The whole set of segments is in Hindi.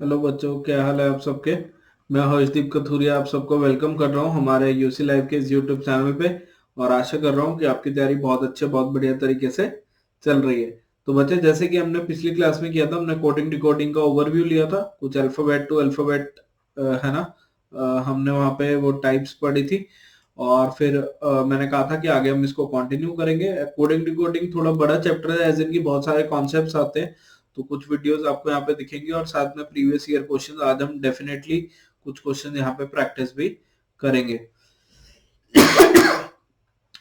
हेलो बच्चों, क्या हाल है आप सबके। मैं हर्षदीप कथुरिया आप सबको वेलकम कर रहा हूं हमारे यूसी लाइव के इस यूट्यूब चैनल पे। और आशा कर रहा हूं कि आपकी तैयारी बहुत बढ़िया तरीके से चल रही है। तो बच्चे, जैसे कि हमने पिछली क्लास में किया था, हमने कोडिंग डिकोडिंग का ओवरव्यू लिया था, कुछ अल्फाबेट टू अल्फाबेट है ना। हमने वहाँ पे वो टाइप्स पढ़ी थी। और फिर मैंने कहा था कि आगे हम इसको कंटिन्यू करेंगे। कोडिंग डिकोडिंग थोड़ा बड़ा चैप्टर है, एज इन की बहुत सारे कॉन्सेप्ट्स आते हैं। तो कुछ वीडियोस आपको यहाँ पे दिखेंगे और साथ में प्रीवियस ईयर क्वेश्चंस आज हम डेफिनेटली कुछ क्वेश्चन यहाँ पे प्रैक्टिस भी करेंगे।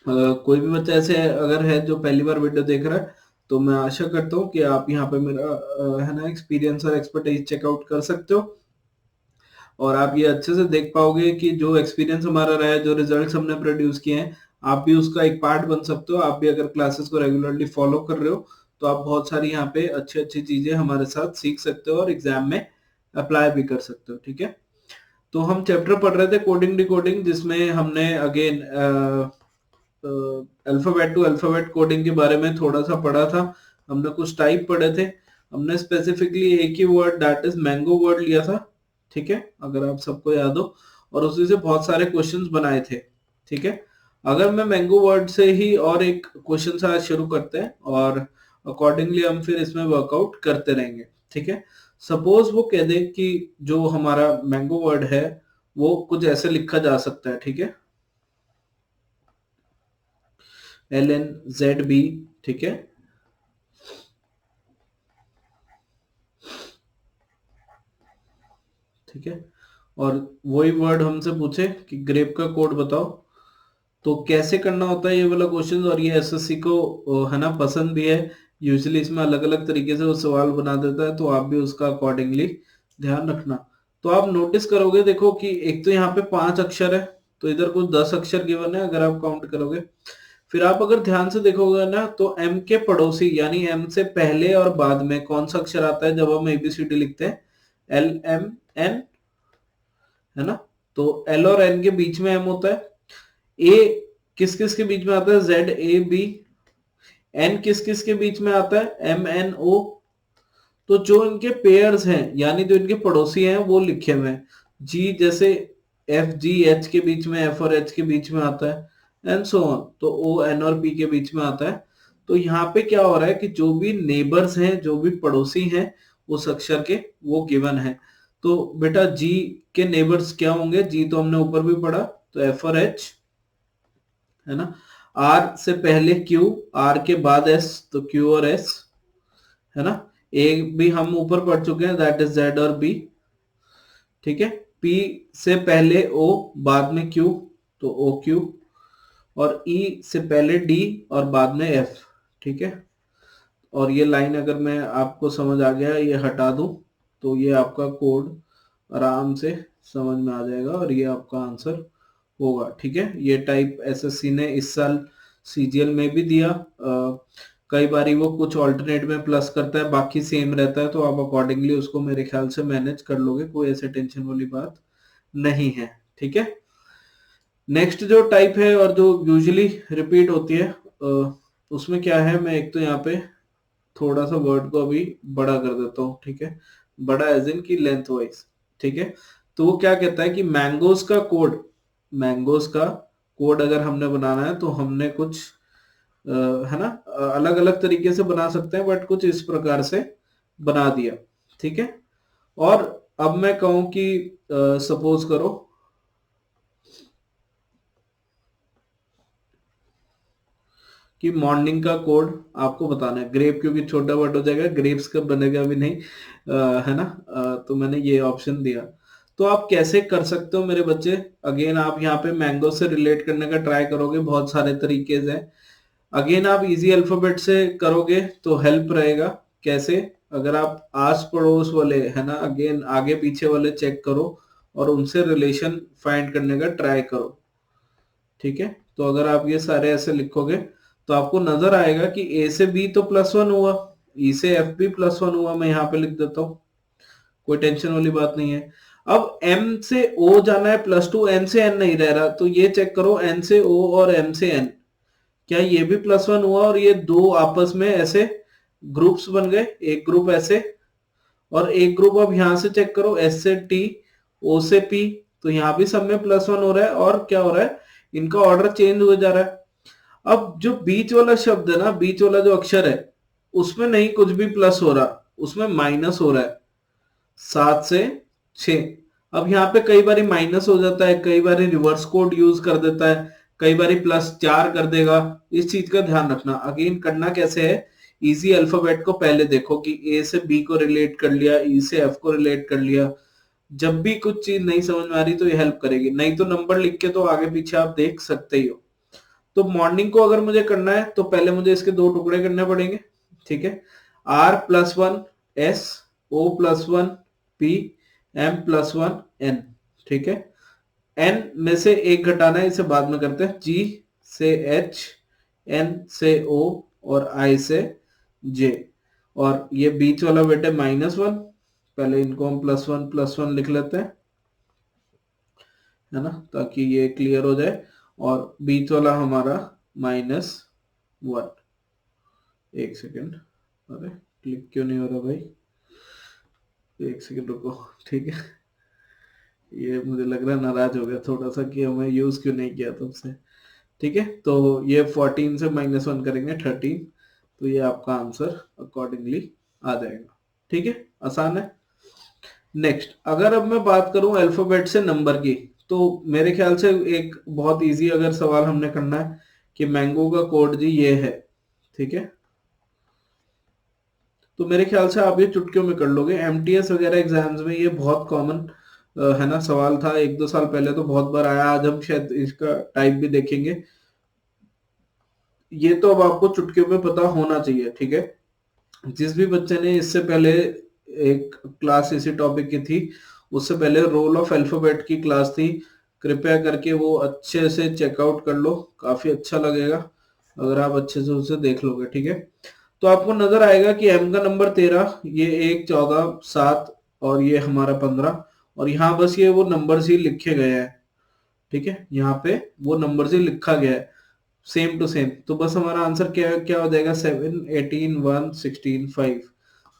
कोई भी बच्चा ऐसे अगर है जो पहली बार वीडियो देख रहा है, तो मैं आशा करता हूँ कि आप यहाँ पे मेरा है ना एक्सपीरियंस और एक्सपर्टाइज चेकआउट कर सकते हो। और आप ये अच्छे से देख पाओगे कि जो एक्सपीरियंस हमारा रहा है, जो रिजल्ट्स हमने प्रोड्यूस किए हैं, आप भी उसका एक पार्ट बन सकते हो। आप भी अगर क्लासेस को रेगुलरली फॉलो कर रहे हो, तो आप बहुत सारी यहाँ पे अच्छी अच्छी चीजें हमारे साथ सीख सकते हो और एग्जाम में अप्लाई भी कर सकते हो। ठीक है। तो हम चैप्टर पढ़ रहे थे कोडिंग डिकोडिंग, जिसमें हमने again alphabet to alphabet coding के बारे में थोड़ा सा पढ़ा था। हमने कुछ टाइप पढ़े थे। हमने स्पेसिफिकली एक ही word, that is mango word लिया था। ठीक है, अगर आप सबको याद हो। और उसी से बहुत सारे क्वेश्चंस बनाए थे। ठीक है। अगर मैं मैंगो वर्ड से ही और एक क्वेश्चन से आज शुरू करते हैं, और अकॉर्डिंगली हम फिर इसमें वर्कआउट करते रहेंगे। ठीक है। सपोज वो कह दे कि जो हमारा मैंगो वर्ड है वो कुछ ऐसे लिखा जा सकता है। ठीक है। LNZB। ठीक है। ठीक है। और वही वर्ड हमसे पूछे कि ग्रेप का कोड बताओ, तो कैसे करना होता है ये वाला क्वेश्चन। और ये एसएससी को है ना पसंद भी है। यूजुअली इसमें अलग अलग तरीके से वो सवाल बना देता है, तो आप भी उसका अकॉर्डिंगली ध्यान रखना। तो आप नोटिस करोगे, देखो कि एक तो यहाँ पे 5 अक्षर है, तो इधर कुछ 10 अक्षर गिवन है अगर आप काउंट करोगे। फिर आप अगर ध्यान से देखोगे ना, तो एम के पड़ोसी यानी एम से पहले और बाद में कौन सा अक्षर आता है जब हम एबीसीडी लिखते हैं? LMN, है ना। तो एल और एन के बीच में एम होता है। ए किस किस के बीच में आता है? ZAB। एन किस किस के बीच में आता है? MNO। तो जो इनके पेयर्स हैं यानी जो इनके पड़ोसी हैं वो लिखे हुए हैं। जी जैसे FGH के बीच में, F और H के बीच में आता है, एंड सो ऑन। तो ON और P के बीच में आता है। तो यहाँ पे क्या हो रहा है कि जो भी नेबर्स हैं, जो भी पड़ोसी हैं उस अक्षर के, वो गिवन है। तो बेटा जी के नेबर्स क्या होंगे? जी तो हमने ऊपर भी पढ़ा, तो F और H, है ना। आर से पहले क्यू, आर के बाद एस, तो क्यू और एस, है ना। ए भी हम ऊपर पढ़ चुके हैं, दैट इज जेड और बी। ठीक है। पी से पहले ओ, बाद में क्यू, तो ओ क्यू। और ई से पहले डी और बाद में एफ। ठीक है। और ये लाइन अगर मैं आपको समझ आ गया, ये हटा दूं, तो ये आपका कोड आराम से समझ में आ जाएगा और ये आपका आंसर होगा। ठीक है। ये टाइप एसएससी ने इस साल सीजीएल में भी दिया। कई बारी वो कुछ ऑल्टरनेट में प्लस करता है, बाकी सेम रहता है, तो आप अकॉर्डिंगली उसको मेरे ख्याल से मैनेज कर लोगे, कोई ऐसे टेंशन वाली बात नहीं है। ठीक है। नेक्स्ट जो टाइप है और जो यूजुअली रिपीट होती है, उसमें क्या है, मैं एक तो यहाँ पे थोड़ा सा वर्ड को अभी बड़ा कर देता हूँ। ठीक है। बड़ा एज इन की लेंथ वाइज। ठीक है। तो वो क्या कहता है कि मैंगोज का कोड अगर हमने बनाना है, तो हमने कुछ है ना अलग अलग तरीके से बना सकते हैं, बट कुछ इस प्रकार से बना दिया। ठीक है। और अब मैं कहूं कि सपोज करो कि मॉर्निंग का कोड आपको बताना है। ग्रेप क्योंकि छोटा वर्ड हो जाएगा, ग्रेप्स का बनेगा भी नहीं, है ना। तो मैंने ये ऑप्शन दिया। तो आप कैसे कर सकते हो मेरे बच्चे? अगेन आप यहाँ पे मैंगो से रिलेट करने का ट्राई करोगे, बहुत सारे तरीके हैं। अगेन आप इजी अल्फाबेट से करोगे तो हेल्प रहेगा। कैसे? अगर आप आस पड़ोस वाले, है ना, अगेन आगे पीछे वाले चेक करो और उनसे रिलेशन फाइंड करने का ट्राई करो। ठीक है। तो अगर आप ये सारे ऐसे लिखोगे, तो आपको नजर आएगा कि ए से बी तो +1 हुआ, ई से एफ भी +1 हुआ। मैं यहाँ पे लिख देता हूँ, कोई टेंशन वाली बात नहीं है। अब एम से ओ जाना है +2, एन से एन नहीं रह रहा, तो ये चेक करो एन से ओ और एम से एन, क्या ये भी +1 हुआ? और ये दो आपस में ऐसे ग्रुप्स बन गए, एक ग्रुप ऐसे और एक ग्रुप अब यहां से चेक करो, एस से टी, ओ से पी, तो यहाँ भी सब में +1 हो रहा है, और क्या हो रहा है, इनका ऑर्डर चेंज हो जा रहा है। अब जो बीच वाला शब्द है ना, बीच वाला जो अक्षर है, उसमें नहीं कुछ भी प्लस हो रहा, उसमें माइनस हो रहा है, 7 से 6। अब यहाँ पे कई बार माइनस हो जाता है, कई बार रिवर्स कोड यूज कर देता है, कई बार +4 कर देगा। इस चीज का ध्यान रखना। अगेन करना कैसे है, इजी अल्फाबेट को पहले देखो कि ए से बी को रिलेट कर लिया, ई से एफ को रिलेट कर लिया। जब भी कुछ चीज नहीं समझ में आ रही तो ये हेल्प करेगी, नहीं तो नंबर लिख के तो आगे पीछे आप देख सकते ही हो। तो मॉर्निंग को अगर मुझे करना है तो पहले मुझे इसके 2 टुकड़े करने पड़ेंगे, ठीक है। R+1 S, O+1 P, M+1 N, ठीक है। N में से एक घटाना है, इसे बाद में करते हैं। G से H, N से O और I से J, और ये बीच वाला बेटे -1, पहले इनको हम +1 लिख लेते हैं, है ना, ताकि ये क्लियर हो जाए। और बीच वाला हमारा -1। एक सेकेंड, अरे क्लिक क्यों नहीं हो रहा भाई, एक सेकेंड रुको, ठीक है। ये मुझे लग रहा है नाराज हो गया थोड़ा सा कि हमें यूज क्यों नहीं किया तुमसे, ठीक है। तो ये 14 से -1 करेंगे 13, तो ये आपका आंसर अकॉर्डिंगली आ जाएगा, ठीक है, आसान है। नेक्स्ट, अगर अब मैं बात करूं अल्फाबेट से नंबर की, तो मेरे ख्याल से एक बहुत इजी अगर सवाल हमने करना है कि मैंगो का कोड जी ये है, ठीक है, तो मेरे ख्याल से आप ये चुटकियों में कर लोगे। एमटीएस वगैरह एग्जाम्स में ये बहुत कॉमन है ना सवाल था, 1-2 साल पहले तो बहुत बार आया, आज हम शायद इसका टाइप भी देखेंगे। ये तो अब आपको चुटकियों में पता होना चाहिए, ठीक है। जिस भी बच्चे ने इससे पहले एक क्लास इसी टॉपिक की थी, उससे पहले रोल ऑफ अल्फाबेट की क्लास थी, कृपया करके वो अच्छे से चेकआउट कर लो, काफी अच्छा लगेगा अगर आप अच्छे से उसे देख लोगे, ठीक है। तो आपको नजर आएगा कि एम का नंबर 13, ये 1, 14, 7 और ये हमारा 15, और यहाँ बस ये वो नंबर ही लिखे गए हैं, ठीक है, यहाँ पे वो नंबर ही लिखा गया है सेम टू सेम। तो बस हमारा आंसर क्या क्या हो जाएगा, 7, 18, 1, 16, 5।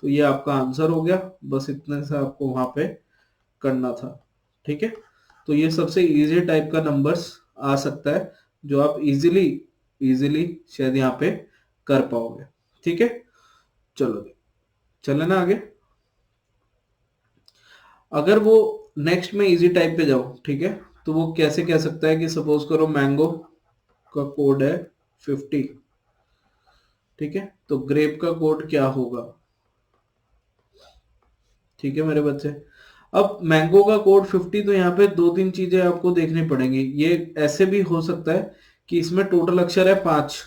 तो ये आपका आंसर हो गया, बस इतने से आपको वहां पे करना था, ठीक है। तो ये सबसे इजी टाइप का नंबर्स आ सकता है जो आप इजीली इजीली शायद यहाँ पे कर पाओगे, ठीक है। चलो चले ना आगे। अगर वो नेक्स्ट में इजी टाइप पे जाओ, ठीक है, तो वो कैसे कह सकता है कि सपोज करो मैंगो का कोड है 50, ठीक है, तो ग्रेप का कोड क्या होगा, ठीक है मेरे बच्चे। अब मैंगो का कोड 50, तो यहाँ पे 2-3 चीजें आपको देखनी पड़ेंगी। ये ऐसे भी हो सकता है कि इसमें टोटल अक्षर है 5,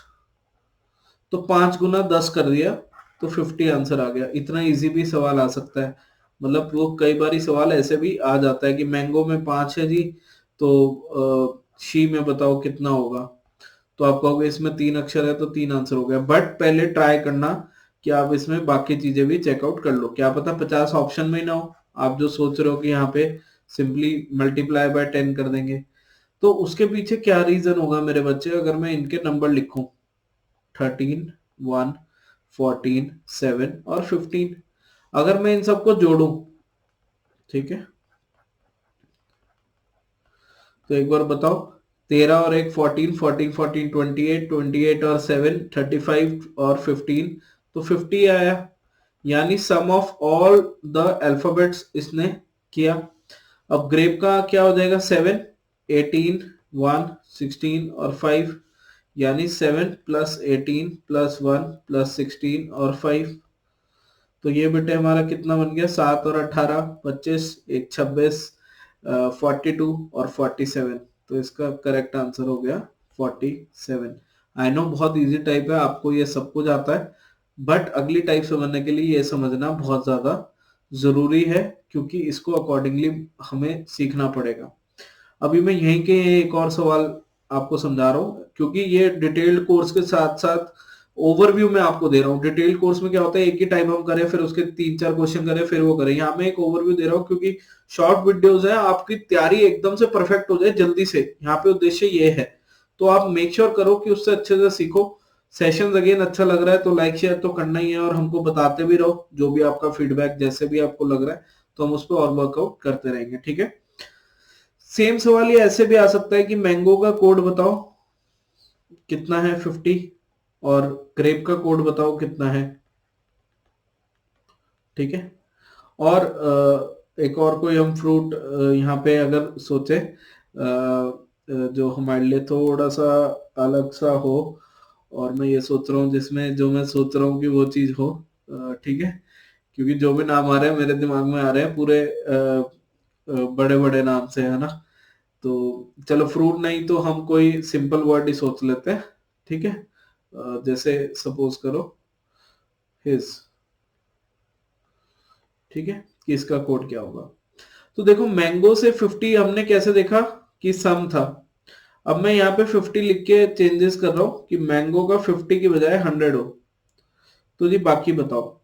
तो 5 गुना 10 कर दिया तो 50 आंसर आ गया। इतना इजी भी सवाल आ सकता है, मतलब वो कई बार सवाल ऐसे भी आ जाता है कि मैंगो में 5 है जी, तो शी में बताओ कितना होगा, तो आप कहोगे इसमें 3 अक्षर है तो 3 आंसर हो गया। बट पहले ट्राई करना कि आप इसमें बाकी चीजें भी चेकआउट कर लो, क्या पता 50 ऑप्शन में ही ना हो, आप जो सोच रहे हो कि यहाँ पे सिंपली मल्टीप्लाई बाय 10 कर देंगे। तो उसके पीछे क्या रीजन होगा मेरे बच्चे, अगर मैं इनके नंबर लिखूं 13, 1, 14, 7 और 15, अगर मैं इन सबको जोड़ूं, ठीक है, तो एक बार बताओ, 13 और 1 14, 14 14 28, 28 और 7 35 और 15, तो 50 आया, यानी सम ऑफ ऑल द अल्फाबेट्स इसने किया। अब ग्रेप का क्या हो जाएगा, 7, 18, 1, 16 और 5, यानी 7 + 18 + 1 + 16 और 5, तो ये बेटे हमारा कितना बन गया, 7 और 18 25, 1 26, 42 और 47, तो इसका करेक्ट आंसर हो गया 47। आई नो बहुत इजी टाइप है, आपको ये सब कुछ आता है, बट अगली टाइप समझने के लिए ये समझना बहुत ज्यादा जरूरी है, क्योंकि इसको अकॉर्डिंगली हमें सीखना पड़ेगा। अभी मैं यहीं के एक और सवाल आपको समझा रहा हूँ, क्योंकि ये डिटेल्ड कोर्स के साथ साथ ओवरव्यू में आपको दे रहा हूँ। डिटेल्ड कोर्स में क्या होता है, एक ही टाइम हम करें, फिर उसके 3-4 क्वेश्चन करें, फिर वो करें। यहाँ मैं एक ओवरव्यू दे रहा हूँ क्योंकि शॉर्ट वीडियोस है, आपकी तैयारी एकदम से परफेक्ट हो जाए जल्दी से, यहाँ पे उद्देश्य ये है। तो आप मेक श्योर करो कि उससे अच्छे से सीखो, सेशंस अगेन अच्छा लग रहा है तो लाइक शेयर तो करना ही है, और हमको बताते भी रहो जो भी आपका फीडबैक जैसे भी आपको लग रहा है, तो हम उस पर और वर्कआउट करते रहेंगे, ठीक है। सेम सवाल ये ऐसे भी आ सकता है कि मैंगो का कोड बताओ कितना है 50, और ग्रेप का कोड बताओ कितना है, ठीक है। और एक और कोई हम फ्रूट यहाँ पे अगर सोचे जो हमारे लिए थोड़ा सा अलग सा हो, और मैं ये सोच रहा हूँ जिसमें जो मैं सोच रहा हूँ कि वो चीज हो, ठीक है, क्योंकि जो भी नाम आ रहे हैं मेरे दिमाग में आ रहे हैं पूरे बड़े बड़े नाम से, है ना। तो चलो फ्रूट नहीं तो हम कोई सिंपल वर्ड ही सोच लेते हैं, ठीक है। जैसे सपोज करो हिज, ठीक है, कि इसका कोड क्या होगा। तो देखो मैंगो से 50 हमने कैसे देखा कि सम था। अब मैं यहाँ पे 50 लिख के चेंजेस कर रहा हूं कि मैंगो का 50 की बजाय 100 हो। तो जी बाकी बताओ,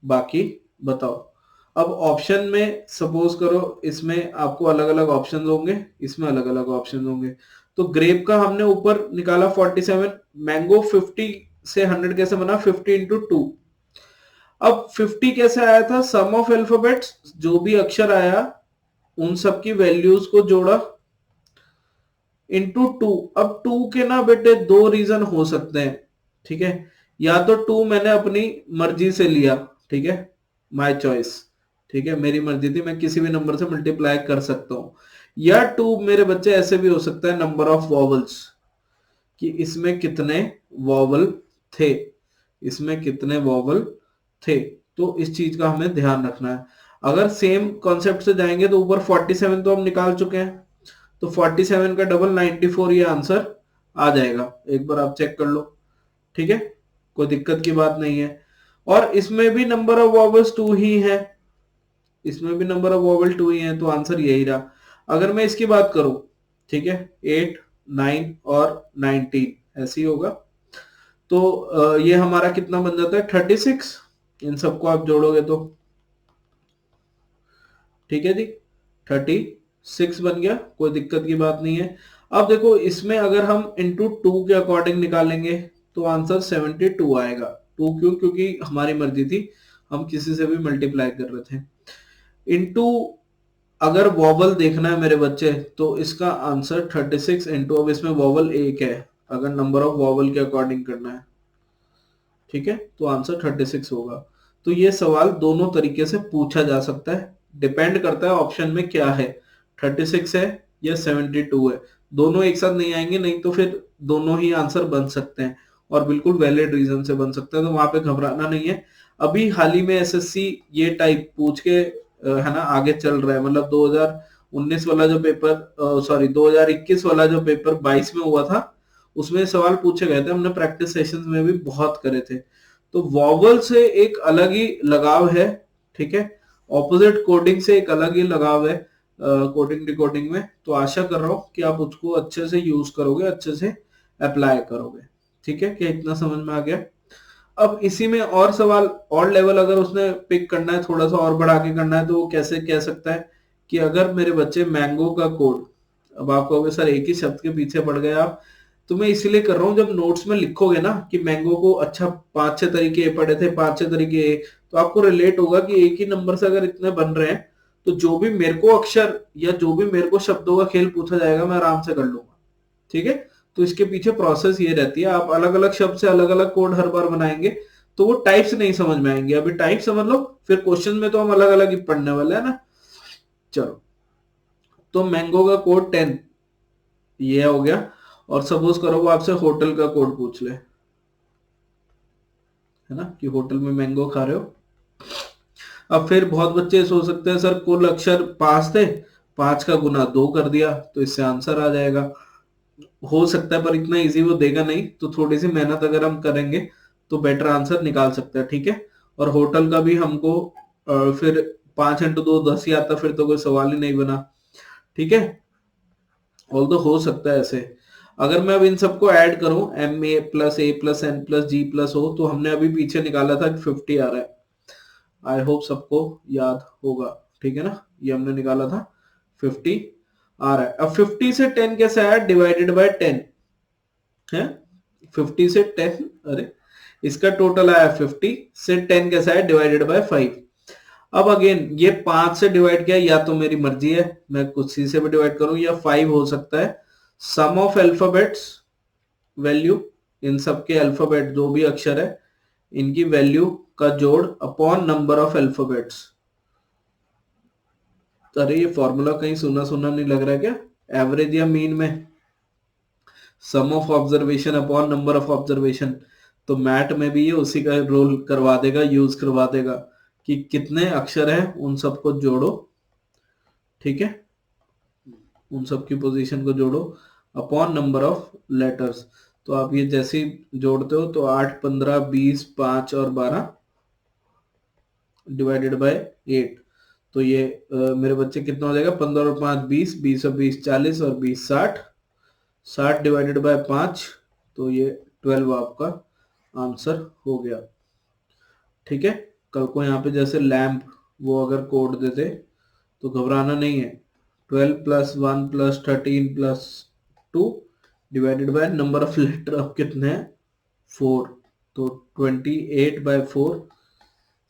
बाकी बताओ। अब ऑप्शन में सपोज करो इसमें आपको अलग अलग ऑप्शन होंगे, इसमें अलग अलग ऑप्शन होंगे। तो ग्रेप का हमने ऊपर निकाला 47, मैंगो 50 से 100 कैसे बना, 50 इंटू 2। अब 50 कैसे आया था, सम ऑफ अल्फाबेट्स, जो भी अक्षर आया उन सब की वैल्यूज को जोड़ा इंटू 2। अब 2 के ना बेटे दो रीजन हो सकते हैं, ठीक है। या तो 2 मैंने अपनी मर्जी से लिया, ठीक है, माय चॉइस, ठीक है, मेरी मर्जी थी, मैं किसी भी नंबर से मल्टीप्लाई कर सकता हूं। या 2 मेरे बच्चे ऐसे भी हो सकता है नंबर ऑफ वॉवल्स, कि इसमें कितने वॉवल थे, इसमें कितने वॉवल थे। तो इस चीज का हमें ध्यान रखना है। अगर सेम कॉन्सेप्ट से जाएंगे तो ऊपर 47 तो हम निकाल चुके हैं, तो 47 का डबल 94 ये आंसर आ जाएगा, एक बार आप चेक कर लो, ठीक है, कोई दिक्कत की बात नहीं है। और इसमें भी नंबर ऑफ वॉवल्स 2 ही है, इसमें भी नंबर ऑफ वॉवल 2 ही है, तो आंसर यही रहा। अगर मैं इसकी बात करूं, ठीक है, 8, 9 और 19 ऐसे ही होगा। तो ये हमारा कितना बन जाता है 36, इन सबको आप जोड़ोगे तो, ठीक है जी, 36 बन गया, कोई दिक्कत की बात नहीं है। अब देखो इसमें अगर हम इंटू 2 के अकॉर्डिंग निकालेंगे तो आंसर 72 आएगा। 2 क्यों, क्योंकि हमारी मर्जी थी, हम किसी से भी मल्टीप्लाई कर रहे थे। इंटू अगर वॉवल देखना है मेरे बच्चे, तो इसका आंसर 36 इंटू, अब इसमें वॉवल एक है, अगर नंबर ऑफ वॉवल के अकॉर्डिंग करना है, ठीक है, तो आंसर 36 होगा। तो ये सवाल दोनों तरीके से पूछा जा सकता है, डिपेंड करता है ऑप्शन में क्या है, 36 है या 72 है। दोनों एक साथ नहीं आएंगे, नहीं तो फिर दोनों ही आंसर बन सकते हैं, और बिल्कुल वैलिड रीजन से बन सकते हैं, तो वहां पे घबराना नहीं है। अभी हाल ही में एसएससी ये टाइप पूछ के है ना आगे चल रहा है, मतलब 2019 वाला जो पेपर, सॉरी 2021 वाला जो पेपर 22 में हुआ था, उसमें सवाल पूछे गए थे, हमने प्रैक्टिस सेशंस में भी बहुत करे थे। तो वॉवल से एक अलग ही लगाव है, ठीक है, ऑपोजिट कोडिंग से एक अलग ही लगाव है कोडिंग डिकोडिंग में। तो आशा कर रहा हूं कि आप उसको अच्छे से यूज करोगे, अच्छे से अप्लाई करोगे, ठीक है, क्या इतना समझ में आ गया। अब इसी में और सवाल और लेवल अगर उसने पिक करना है, थोड़ा सा और बढ़ा के करना है, तो वो कैसे कह सकता है कि अगर मेरे बच्चे मैंगो का कोड, अब आप कहोगे सर एक ही शब्द के पीछे पड़ गए आप, तो मैं इसीलिए कर रहा हूँ, जब नोट्स में लिखोगे ना कि मैंगो को अच्छा 5-6 तरीके ए पढ़े थे, 5-6 तरीके ए, तो आपको रिलेट होगा कि एक ही नंबर से अगर इतने बन रहे हैं, तो जो भी मेरे को अक्षर या जो भी मेरे को शब्दों का खेल पूछा जाएगा मैं आराम से कर लूंगा, ठीक है। तो इसके पीछे प्रोसेस ये रहती है, आप अलग अलग शब्द से अलग अलग कोड हर बार बनाएंगे तो वो टाइप्स नहीं समझ में आएंगे, अभी टाइप समझ लो, फिर क्वेश्चन में तो हम अलग अलग ही पढ़ने वाले हैं ना। चलो, तो मैंगो का कोड 10 ये हो गया। और सपोज करो वो आपसे होटल का कोड पूछ ले, है ना, कि होटल में मैंगो खा रहे हो। अब फिर बहुत बच्चे सोच सकते हैं सर कुल अक्षर 5 थे, 5 का गुना 2 कर दिया तो इससे आंसर आ जाएगा। हो सकता है पर इतना इजी वो देगा नहीं, तो थोड़ी सी मेहनत अगर हम करेंगे तो बेटर आंसर निकाल सकते हैं, ठीक है। और होटल का भी हमको फिर 5 इंटू 2 10 ही आता, फिर तो कोई सवाल ही नहीं बना, ठीक है। ऑल तो हो सकता है ऐसे। अगर मैं अब इन सबको ऐड करूं, M A plus A plus N plus G plus O, तो हमने अभी पीछे निकाला था 50 आ रहा है, आई होप सबको याद होगा, ठीक है ना, ये हमने निकाला था 50 आ रहा है। अब 50 से 10 कैसे आया, डिवाइडेड बाय 10 है, 50 से 10, अरे इसका टोटल आया 50 से 10 कैसा है डिवाइडेड बाय 5। अब अगेन ये 5 से डिवाइड किया, या तो मेरी मर्जी है मैं कुछ सी से भी डिवाइड करूं, या 5 हो सकता है। सम ऑफ अल्फाबेट्स वैल्यू, इन सब के अल्फाबेट जो भी अक्षर है इनकी वैल्यू का जोड़ अपॉन नंबर ऑफ अल्फाबेट्स। अरे ये फॉर्मूला कहीं सुना सुना नहीं लग रहा है क्या? एवरेज या मीन में sum of observation upon number of observation, तो मैथ में भी ये उसी का रोल करवा देगा, यूज करवा देगा कि कितने अक्षर हैं उन सबको जोड़ो, ठीक है, उन सब की पोजीशन को जोड़ो अपॉन नंबर ऑफ लेटर्स। तो आप ये जैसे ही जोड़ते हो तो 8, 15, 20, 5 और 12 डिवाइडेड बाय 8, तो ये मेरे बच्चे कितना हो जाएगा, 15 और 5 20, 20 और 20 40 और 20 60, 60 डिवाइडेड बाय 5, तो ये 12 आपका आंसर हो गया। ठीक है, कल को यहाँ पे जैसे लैम्प वो अगर कोड देते तो घबराना नहीं है। 12 plus 1 plus 13 plus 2 divided by number of letter अब कितने हैं 4, तो 28/4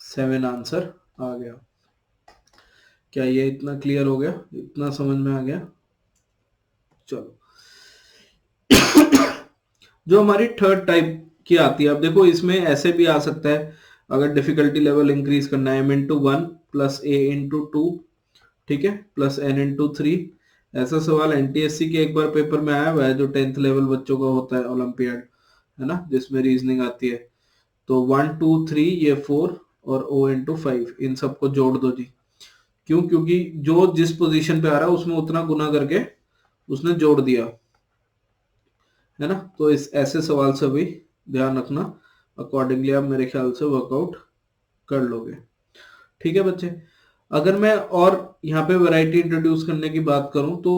7 आंसर आ गया। क्या ये इतना क्लियर हो गया, इतना समझ में आ गया? चलो जो हमारी थर्ड टाइप की आती है, अब देखो इसमें ऐसे भी आ सकता है, अगर डिफिकल्टी लेवल इंक्रीज करना है m/1 प्लस a/2, ठीक है, प्लस n/3। ऐसा सवाल एनटीएससी के एक बार पेपर में आया हुआ है, जो 10th लेवल बच्चों का होता है ओलंपियाड, है ना, जिसमें रीजनिंग आती है। तो 1 2 3 ये 4 और o/5 इन सबको जोड़ दो जी। क्यों? क्योंकि जो जिस पोजीशन पे आ रहा है उसमें उतना गुना करके उसने जोड़ दिया, है ना। तो इस ऐसे सवाल से भी ध्यान रखना, अकॉर्डिंगली आप मेरे ख्याल से वर्कआउट कर लोगे। ठीक है बच्चे, अगर मैं और यहाँ पे वैरायटी इंट्रोड्यूस करने की बात करूं तो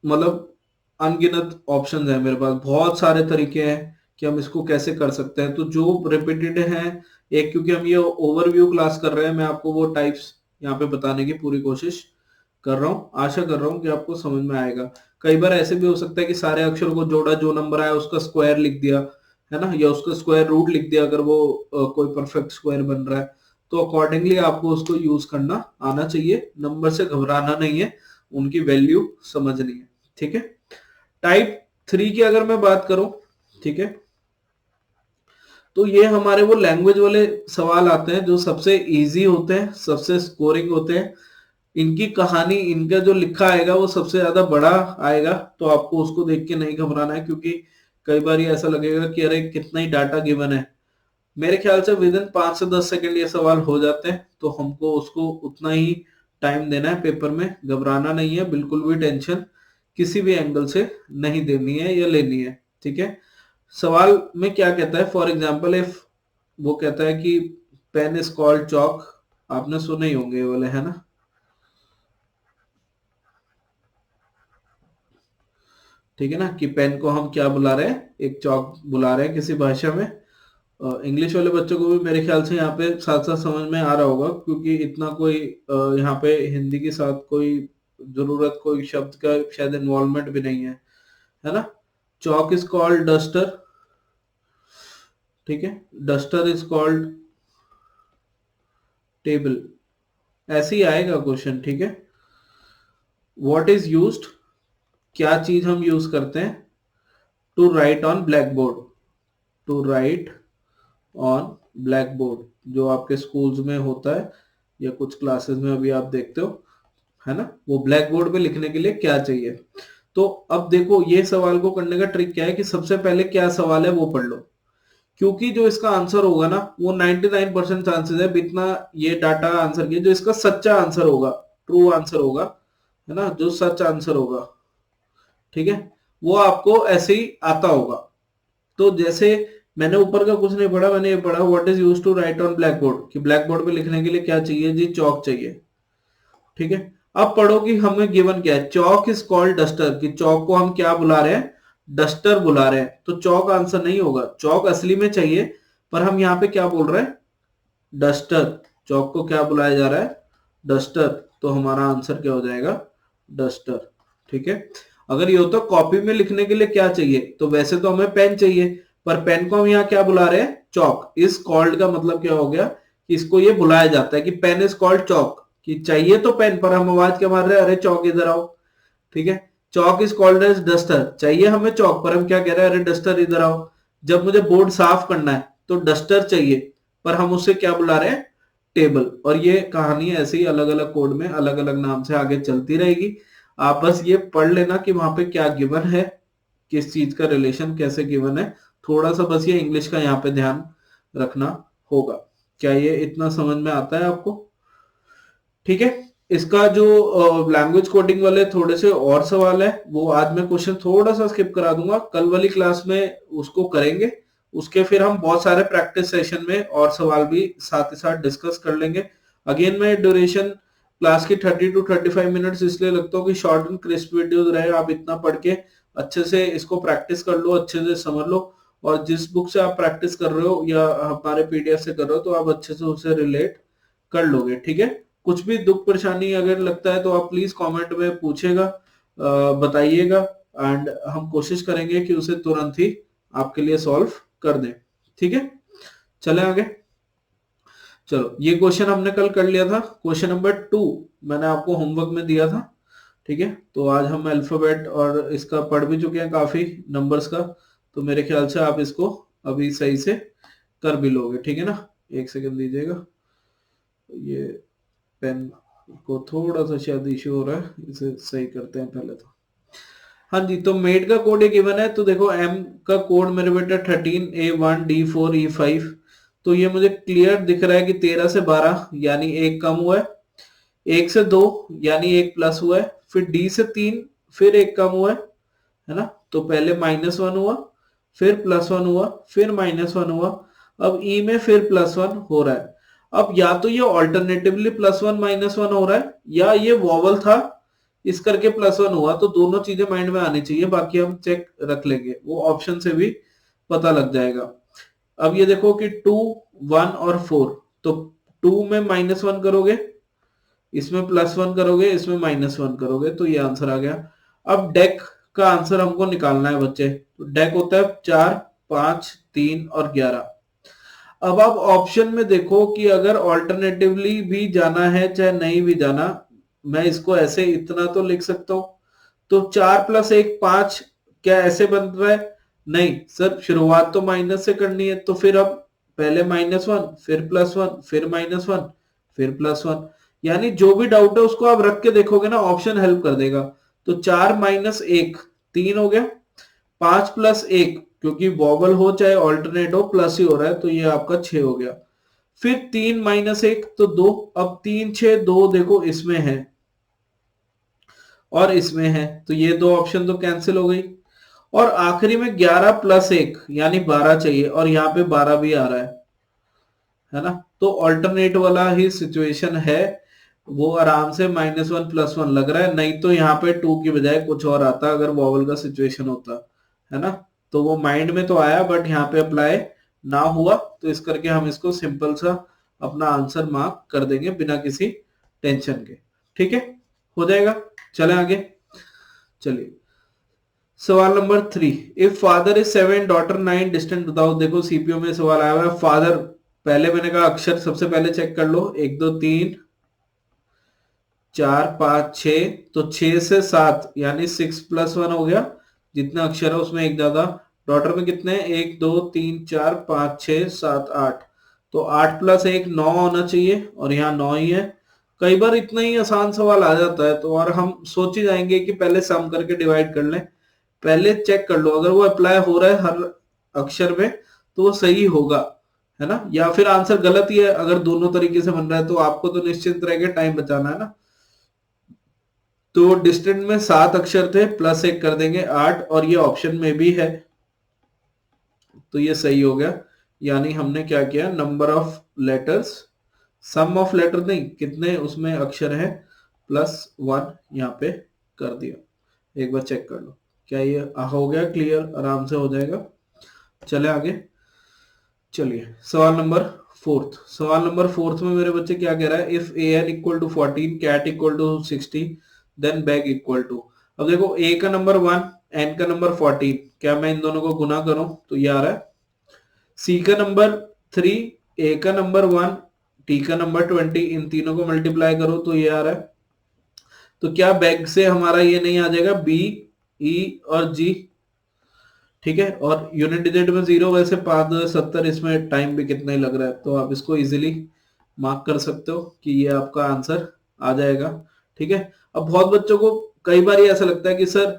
मतलब अनगिनत ऑप्शंस है मेरे पास, बहुत सारे तरीके हैं कि हम इसको कैसे कर सकते हैं। तो जो रिपीटेड हैं, एक क्योंकि हम ये ओवरव्यू क्लास कर रहे हैं, मैं आपको वो टाइप्स यहाँ पे बताने की पूरी कोशिश कर रहा हूँ। आशा कर रहा हूँ कि आपको समझ में आएगा। कई बार ऐसे भी हो सकता है कि सारे अक्षरों को जोड़ा, जो नंबर आया उसका स्क्वायर लिख दिया, है ना, या उसका स्क्वायर रूट लिख दिया, अगर वो कोई परफेक्ट स्क्वायर बन रहा है। तो अकॉर्डिंगली आपको उसको यूज करना आना चाहिए, नंबर से घबराना नहीं है, उनकी वैल्यू समझनी है। ठीक है, टाइप 3 की अगर मैं बात करूं, ठीक है, तो ये हमारे वो लैंग्वेज वाले सवाल आते हैं जो सबसे इजी होते हैं, सबसे स्कोरिंग होते हैं। इनकी कहानी, इनका जो लिखा आएगा वो सबसे ज्यादा बड़ा आएगा, तो आपको उसको देख के नहीं घबराना है, क्योंकि कई बार ये ऐसा लगेगा कि अरे कितना ही डाटा गिवन है। मेरे ख्याल से विद इन 5 से 10 सेकंड ये सवाल हो जाते हैं, तो हमको उसको उतना ही टाइम देना है पेपर में। घबराना नहीं है, बिल्कुल भी टेंशन किसी भी एंगल से नहीं देनी है या लेनी है। ठीक है, सवाल में क्या कहता है, फॉर एग्जाम्पल इफ वो कहता है कि पेन इज कॉल्ड चॉक, आपने सुने ही होंगे ये वाले, है ना। ठीक है ना, कि पेन को हम क्या बुला रहे हैं, एक चॉक बुला रहे हैं किसी भाषा में। इंग्लिश वाले बच्चों को भी मेरे ख्याल से यहाँ पे साथ साथ समझ में आ रहा होगा, क्योंकि इतना कोई यहाँ पे हिंदी के साथ कोई जरूरत, कोई शब्द का शायद इन्वॉल्वमेंट भी नहीं है ना। चॉक इज कॉल्ड डस्टर, ठीक है, डस्टर इज कॉल्ड टेबल, ऐसे ही आएगा क्वेश्चन। ठीक है, व्हाट इज यूज्ड, क्या चीज हम यूज करते हैं, to write on black board, to write on black board, जो आपके स्कूल्स में होता है या कुछ क्लासेस में अभी आप देखते हो, है ना, वो ब्लैक बोर्ड पे लिखने के लिए क्या चाहिए। तो अब देखो ये सवाल को करने का ट्रिक क्या है कि सबसे पहले क्या सवाल है वो पढ़ लो, क्योंकि जो इसका आंसर होगा ना वो 99% चांसेस है, बिना ये डाटा आंसर किए, जो इसका सच्चा आंसर होगा, ट्रू आंसर होगा, है ना, जो सच आंसर होगा, ठीक है, वो आपको ऐसे ही आता होगा। तो जैसे मैंने ऊपर का कुछ नहीं पढ़ा, मैंने ये पढ़ा what is used to write on black board, कि ब्लैक बोर्ड पे लिखने के लिए क्या चाहिए जी, चौक चाहिए। ठीक है, अब पढ़ो कि हमें गिवन क्या है, चौक इज कॉल्ड डस्टर, कि चौक को हम क्या बुला रहे हैं, डस्टर बुला रहे हैं। तो चौक आंसर नहीं होगा, चौक असली में चाहिए, पर हम यहाँ पे क्या बोल रहे हैं, डस्टर। चौक को क्या बुलाया जा रहा है, डस्टर, तो हमारा आंसर क्या हो जाएगा, डस्टर। ठीक है, अगर ये होता कॉपी में लिखने के लिए क्या चाहिए, तो वैसे तो हमें पेन चाहिए, पर पेन को हम यहाँ क्या बुला रहे हैं, चौक। इस कॉल्ड का मतलब क्या हो गया कि इसको ये बुलाया जाता है कि पेन इज कॉल्ड चौक, कि चाहिए तो पेन, पर हम आवाज क्या मार रहे हैं, अरे चौक इधर आओ। ठीक है, चौक इज कॉल्ड एज डस्टर, चाहिए हमें चौक, पर हम क्या कह रहे हैं, अरे डस्टर इधर आओ। जब मुझे बोर्ड साफ करना है तो डस्टर चाहिए, पर हम उससे क्या बुला रहे हैं, टेबल। और ये कहानी ऐसे ही अलग अलग कोड में अलग अलग नाम से आगे चलती रहेगी। आप बस ये पढ़ लेना कि वहां पे क्या गिवन है, किस चीज का रिलेशन कैसे गिवन है। थोड़ा सा बस ये इंग्लिश का यहाँ पे ध्यान रखना होगा। क्या ये इतना समझ में आता है आपको? ठीक है, इसका जो लैंग्वेज कोडिंग वाले थोड़े से और सवाल है, वो आज मैं क्वेश्चन थोड़ा सा स्किप करा दूंगा, कल वाली क्लास में उसको करेंगे। उसके फिर हम बहुत सारे प्रैक्टिस सेशन में और सवाल भी साथ ही साथ डिस्कस कर लेंगे। अगेन मैं ड्यूरेशन क्लास की 30 to 35 मिनट्स इसलिए लगता हूँ कि शॉर्ट एंड क्रिस्प वीडियोस रहे, आप इतना पढ़ के अच्छे से इसको प्रैक्टिस कर लो, अच्छे से समझ लो। और जिस बुक से आप प्रैक्टिस कर रहे हो या हमारे पीडीएफ से कर रहे हो, तो आप अच्छे से उसे रिलेट कर लोगे। ठीक है, कुछ भी दुख परेशानी अगर लगता है तो आप प्लीज कमेंट में पूछेगा, बताइएगा, एंड हम कोशिश करेंगे कि उसे तुरंत ही आपके लिए सॉल्व कर दें। ठीक है, चले आगे। चलो, ये क्वेश्चन हमने कल कर लिया था। क्वेश्चन नंबर 2 मैंने आपको होमवर्क में दिया था। ठीक है, तो आज हम अल्फाबेट और इसका पढ़ भी चुके हैं काफी, नंबर्स का। तो मेरे ख्याल से आप इसको अभी सही से कर भी लोगे। ठीक है ना, एक सेकंड दीजिएगा, ये पेन को थोड़ा सा शायद इश्यू हो रहा है, इसे सही करते हैं पहले तो। हाँ जी, तो मेड का कोड एक गिवन है, तो देखो एम का कोड मेरे बेटा 13A1D4E5। तो ये मुझे क्लियर दिख रहा है कि 13 से 12 यानी एक कम हुआ है, 1 से 2 यानी एक प्लस हुआ है, फिर डी से 3 फिर एक कम हुआ है ना। तो पहले -1 हुआ, फिर +1 हुआ, फिर -1 हुआ, अब ई में फिर +1 हो रहा है। अब या तो ये ऑल्टरनेटिवली +1 -1 हो रहा है, या ये वॉवल था इस करके +1 हुआ। तो दोनों चीजें माइंड में आनी चाहिए, बाकी हम चेक रख लेंगे, वो ऑप्शन से भी पता लग जाएगा। अब ये देखो कि 2, 1 और 4, तो 2 में -1 करोगे, इसमें +1 करोगे, इसमें -1 करोगे, तो ये आंसर आ गया। अब डेक का आंसर हमको निकालना है बच्चे। तो डेक होता है 4, 5, 3 और 11। अब आप ऑप्शन में देखो कि अगर ऑल्टरनेटिवली भी जाना है चाहे नहीं भी जाना, मैं इसको ऐसे इतना तो लिख सकता हूं। तो 4 + 1 5, क्या ऐसे बन रहा है? नहीं सर, शुरुआत तो माइनस से करनी है, तो फिर अब पहले -1 फिर +1 फिर -1 फिर +1, यानी जो भी डाउट है उसको आप रख के देखोगे ना, ऑप्शन हेल्प कर देगा। तो 4 - 1 3 हो गया, 5 + 1 क्योंकि वॉवल हो चाहे ऑल्टरनेट हो प्लस ही हो रहा है, तो ये आपका 6 हो गया। फिर 3 - 1 तो 2, अब 3 6 2 देखो इसमें है और इसमें है, तो ये दो ऑप्शन तो कैंसिल हो गई। और आखिरी में 11 + 1 यानी 12 चाहिए, और यहाँ पे 12 भी आ रहा है ना। तो ऑल्टरनेट वाला ही सिचुएशन है, वो आराम से -1 +1 लग रहा है। नहीं तो यहाँ पे 2 की बजाय कुछ और आता अगर वॉवल का सिचुएशन होता, है ना। तो वो माइंड में तो आया, बट यहाँ पे अप्लाई ना हुआ, तो इस करके हम इसको सिंपल सा अपना आंसर मार्क कर देंगे बिना किसी टेंशन के। ठीक है, हो जाएगा। चले आगे, चलिए सवाल number 3। If father is 7 daughter 9 distant बताओ। देखो सीपीओ में सवाल आया हुआ है फादर, पहले मैंने कहा अक्षर सबसे पहले चेक कर लो, 1 2 3 4 5 6, तो 6 से 7 यानी 6 + 1 हो गया, जितना अक्षर है उसमें एक ज्यादा। डॉटर में कितने हैं, 1 2 3 4 5 6 7 8, तो 8 + 1 9 होना चाहिए, और यहाँ 9 ही है। कई बार इतना ही आसान सवाल आ जाता है, तो और हम सोच ही जाएंगे कि पहले सम करके डिवाइड कर लें। पहले चेक कर लो, अगर वो अप्लाई हो रहा है हर अक्षर में तो वो सही होगा, है ना। या फिर आंसर गलत ही है, अगर दोनों तरीके से बन रहा है, तो आपको तो निश्चिंत रह के टाइम बचाना है ना। तो डिस्टेंट में 7 अक्षर थे, +1 कर देंगे 8, और ये ऑप्शन में भी है, तो ये सही हो गया। यानी हमने क्या किया, number of letters, sum of letter नहीं, कितने उसमें अक्षर है, +1 यहाँ पे कर दिया। एक बार चेक कर लो, क्या ये हो गया क्लियर, आराम से हो जाएगा। चले आगे, चलिए सवाल नंबर 4। सवाल नंबर 4 में मेरे बच्चे क्या कह रहा है, if an = 14 cat = 60 then bag = अब देखो a का नंबर 1 n का नंबर 14, क्या मैं इन दोनों को गुना करूं, तो ये आ रहा है सी का नंबर 3, ए का नंबर 1, टी का नंबर 20, इन तीनों को मल्टीप्लाई करो तो ये आ रहा है। तो क्या बैक से हमारा ये नहीं आ जाएगा, बी, ई और जी? ठीक है, और यूनिट डिजिट में 0, वैसे 5-70, इसमें टाइम भी कितना ही लग रहा है, तो आप इसको इजीली मार्क कर सकते हो कि ये आपका आंसर आ जाएगा। ठीक है, अब बहुत बच्चों को कई बार ऐसा लगता है कि सर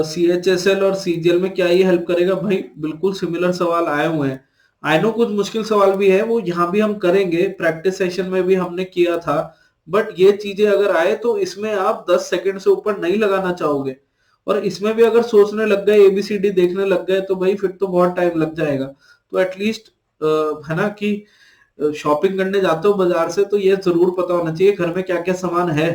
CHSL और CGL में क्या ये हेल्प करेगा? भाई बिल्कुल सिमिलर सवाल आए हुए हैं। आई नो कुछ मुश्किल सवाल भी है, वो यहाँ भी हम करेंगे, प्रैक्टिस सेशन में भी हमने किया था, बट ये चीजें अगर आए तो इसमें आप 10 सेकंड से ऊपर नहीं लगाना चाहोगे, और इसमें भी अगर सोचने लग गए, ABCD देखने लग गए, तो भाई फिर तो बहुत टाइम लग जाएगा। तो एटलीस्ट है ना कि शॉपिंग करने जाते हो बाजार से तो ये जरूर पता होना चाहिए घर में क्या क्या सामान है।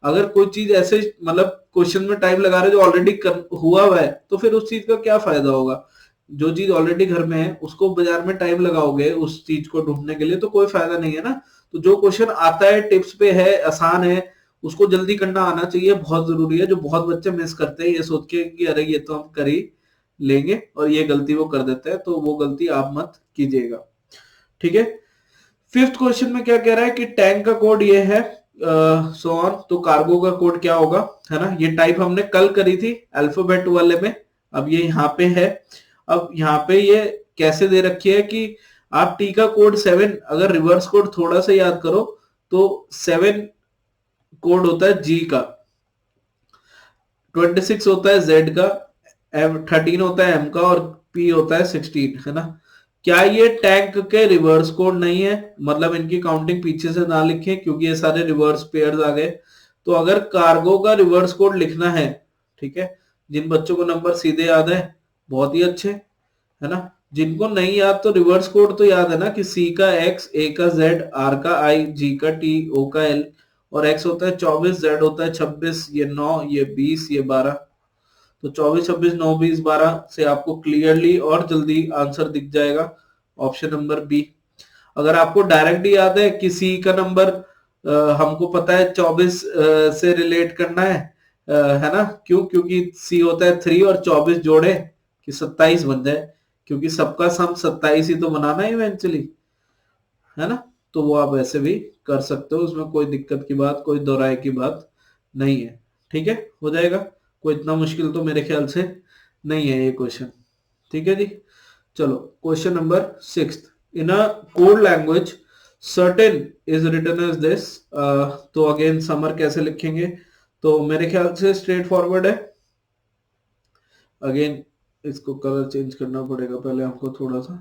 अगर कोई चीज ऐसे मतलब क्वेश्चन में टाइम लगा रहे जो ऑलरेडी हुआ है, तो फिर उस चीज का क्या फायदा होगा? जो चीज ऑलरेडी घर में है उसको बाजार में टाइम लगाओगे उस चीज को ढूंढने के लिए, तो कोई फायदा नहीं है ना। तो जो क्वेश्चन आता है, टिप्स पे है, आसान है, उसको जल्दी करना आना चाहिए, बहुत जरूरी है। जो बहुत बच्चे मिस करते हैं ये सोच के कि अरे ये तो हम कर ही लेंगे, और ये गलती वो कर देते हैं, तो वो गलती आप मत कीजिएगा। ठीक है, फिफ्थ क्वेश्चन में क्या कह रहा है कि टैंक का कोड ये है, सो ऑन, तो कार्गो का कोड क्या होगा, है ना? ये टाइप हमने कल करी थी अल्फाबेट वाले में, अब ये यहाँ पे है। अब यहाँ पे ये कैसे दे रखी है कि आप टी का कोड 7, अगर रिवर्स कोड थोड़ा सा याद करो तो 7 कोड होता है जी का, 26 होता है जेड का, 13 होता है एम का, और पी होता है 16, है ना? क्या ये टैंक के रिवर्स कोड नहीं है? मतलब इनकी काउंटिंग पीछे से ना लिखें क्योंकि ये सारे रिवर्स पेयर्स आ गए। तो अगर कार्गो का रिवर्स कोड लिखना है, ठीक है, जिन बच्चों को नंबर सीधे याद है बहुत ही अच्छे, है ना? जिनको नहीं याद तो रिवर्स कोड तो याद है ना कि सी का एक्स, ए का जेड, आर का आई, जी का टी, ओ का एल, और एक्स होता है 24, जेड होता है 26, ये 9, ये 20, ये 12। तो 24, 26, 9, 20, 12 से आपको क्लियरली और जल्दी आंसर दिख जाएगा, ऑप्शन नंबर बी। अगर आपको डायरेक्ट याद है कि सी का नंबर हमको पता है 24 से रिलेट करना है ना? क्यों? क्योंकि सी होता है 3 और 24 जोड़े कि 27 बन जाए, क्योंकि सबका सम 27 ही तो बनाना है इवेंचुअली, है ना? तो वो आप ऐसे भी कर सकते हो, उसमें कोई दिक्कत की बात, कोई दोहराए की बात नहीं है। ठीक है, हो जाएगा, कोई इतना मुश्किल तो मेरे ख्याल से नहीं है ये क्वेश्चन। ठीक है जी, चलो question number 6, in a code language certain is written as this. तो अगेन समर कैसे लिखेंगे? तो मेरे ख्याल से स्ट्रेट फॉरवर्ड है। अगेन इसको कलर चेंज करना पड़ेगा पहले हमको थोड़ा सा।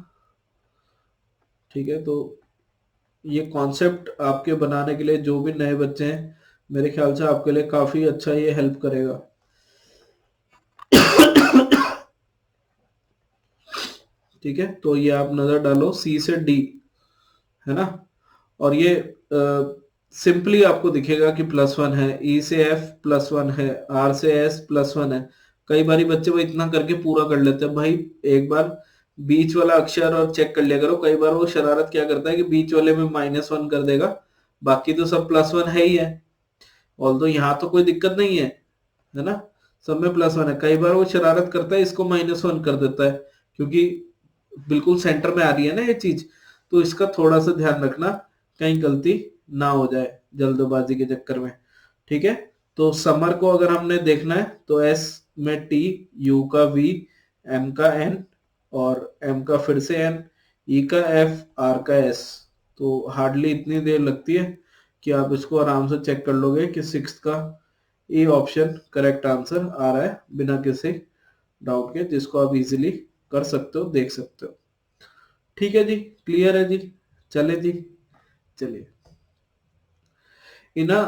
ठीक है, तो ये कॉन्सेप्ट आपके बनाने के लिए जो भी नए बच्चे हैं, मेरे ख्याल से आपके लिए काफी अच्छा ये हेल्प करेगा। ठीक है, तो ये आप नजर डालो, सी से डी, है ना? और ये सिंपली आपको दिखेगा कि +1 है, ई से एफ +1 है, आर से एस +1 है। कई बारी बच्चे वो इतना करके पूरा कर लेते हैं। भाई एक बार बीच वाला अक्षर और चेक कर लिया करो, कई बार वो शरारत क्या करता है कि बीच वाले में -1 कर देगा, बाकी तो सब +1 है ही है। ऑल्दो यहाँ तो कोई दिक्कत नहीं है ना? सब में +1 है। कई बार वो शरारत करता है, इसको -1 कर देता है, क्योंकि बिल्कुल सेंटर में आ रही है ना ये चीज। तो इसका थोड़ा सा ध्यान रखना, कहीं गलती ना हो जाए जल्दबाजी के चक्कर में। ठीक है, तो समर को अगर हमने देखना है तो एस में टी, यू का वी, एम का एन, और एम का फिर से एन, ई का एफ, आर का एस। तो हार्डली इतनी देर लगती है कि आप इसको आराम से चेक कर लोगे कि 6 का ए ऑप्शन करेक्ट आंसर आ रहा है बिना किसी डाउट के, जिसको आप इजीली कर सकते हो, देख सकते हो। ठीक है जी, क्लियर है जी? चले जी, चलिए। In a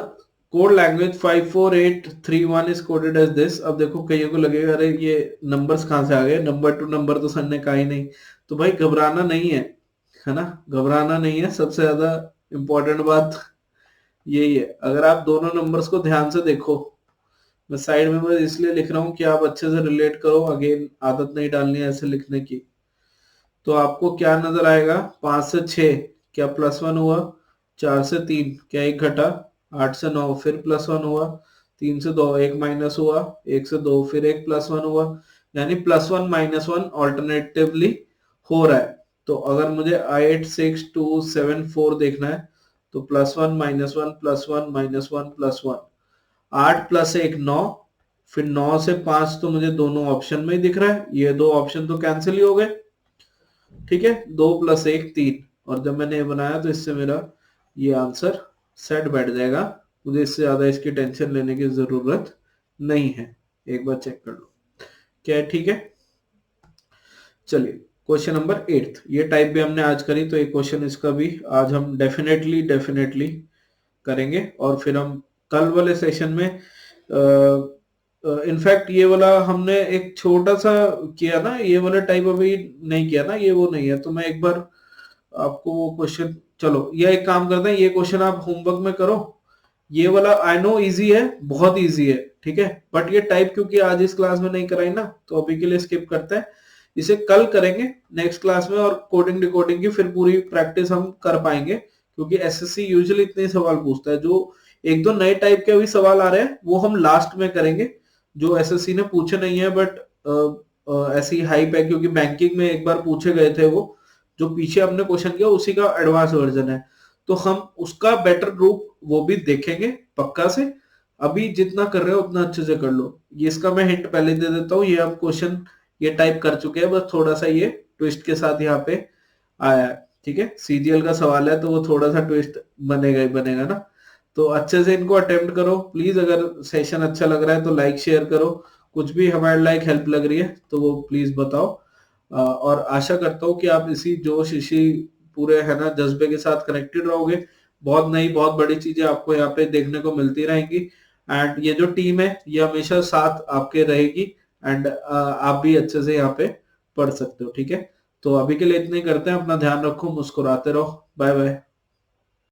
code language 54831 is coded as this. अब देखो कईयों को लगेगा अरे ये नंबर्स कहाँ से आ गए, नंबर टू नंबर तो सर ने कहा ही नहीं। तो भाई घबराना नहीं है ना? घबराना नहीं है, सबसे ज्यादा इंपॉर्टेंट बात यही है। अगर आप दोनों नंबर्स को ध्यान से देखो, मैं साइड में बस इसलिए लिख रहा हूँ कि आप अच्छे से रिलेट करो, अगेन आदत नहीं डालनी है ऐसे लिखने की। तो आपको क्या नजर आएगा? 5 से 6 क्या +1 हुआ, 4 से 3 क्या 1 घटा, 8 से 9 फिर +1 हुआ, 3 से 2 1 माइनस हुआ, 1 से 2 फिर 1 +1 हुआ, यानी +1 -1 ऑल्टरनेटिवली हो रहा है। तो अगर मुझे 86274 देखना है तो +1 -1 +1 -1 +1, 8 + 1 9, फिर 9 से 5 तो मुझे दोनों ऑप्शन में ही दिख रहा है, ये दो ऑप्शन तो कैंसिल ही हो गए। ठीक है, 2 + 1 3, और जब मैंने ये बनाया तो इससे मेरा ये आंसर सेट बैठ जाएगा। मुझे इससे ज्यादा इसकी टेंशन लेने की जरूरत नहीं है। एक बार चेक कर लो क्या है, ठीक है। चलिए क्वेश्चन नंबर 8, ये टाइप भी हमने आज करी, तो एक क्वेश्चन इसका भी आज हम डेफिनेटली करेंगे, और फिर हम कल वाले सेशन में इनफैक्ट ये वाला हमने एक छोटा सा किया ना, ये वाला टाइप अभी नहीं किया ना, ये वो नहीं है, तो मैं एक बार आपको वो क्वेश्चन, चलो ये एक काम करते हैं, ये क्वेश्चन आप होमवर्क में करो। ये वाला आई नो इजी है, बहुत इजी है, ठीक है, बट ये टाइप क्योंकि आज इस क्लास में नहीं कराई ना, तो अभी के लिए स्किप करते हैं, इसे कल करेंगे नेक्स्ट क्लास में, और कोडिंग डिकोडिंग की फिर पूरी प्रैक्टिस हम कर पाएंगे, क्योंकि एसएससी यूजुअली इतने सवाल पूछता है। जो एक दो नए टाइप के अभी सवाल आ रहे हैं वो हम लास्ट में करेंगे, जो एसएससी ने पूछे नहीं है, बट ऐसी हाइप है, क्योंकि बैंकिंग में एक बार पूछे गए थे, वो जो पीछे हमने क्वेश्चन किया उसी का एडवांस वर्जन है, तो हम उसका बेटर रूप वो भी देखेंगे पक्का से। अभी जितना कर रहे हो उतना अच्छे से कर लो, ये इसका मैं हिंट पहले दे देता हूँ, ये आप क्वेश्चन ये टाइप कर चुके हैं, बस थोड़ा सा ये ट्विस्ट के साथ यहाँ पे आया है, ठीक है। सीजीएल का सवाल है तो वो थोड़ा सा ट्विस्ट बनेगा ही बनेगा ना, तो अच्छे से इनको अटेम्प्ट करो प्लीज। अगर सेशन अच्छा लग रहा है तो लाइक शेयर करो, कुछ भी हमारे लाइक हेल्प लग रही है तो वो प्लीज बताओ, और आशा करता हूँ कि आप इसी जोश, इसी पूरे है ना जज्बे के साथ कनेक्टेड रहोगे। बहुत नई बहुत बड़ी चीजें आपको यहाँ पे देखने को मिलती रहेंगी, एंड ये जो टीम है ये हमेशा साथ आपके रहेगी, एंड आप भी अच्छे से यहाँ पे पढ़ सकते हो, ठीक है। तो अभी के लिए इतना ही करते हैं, अपना ध्यान रखो, मुस्कुराते रहो, बाय बाय।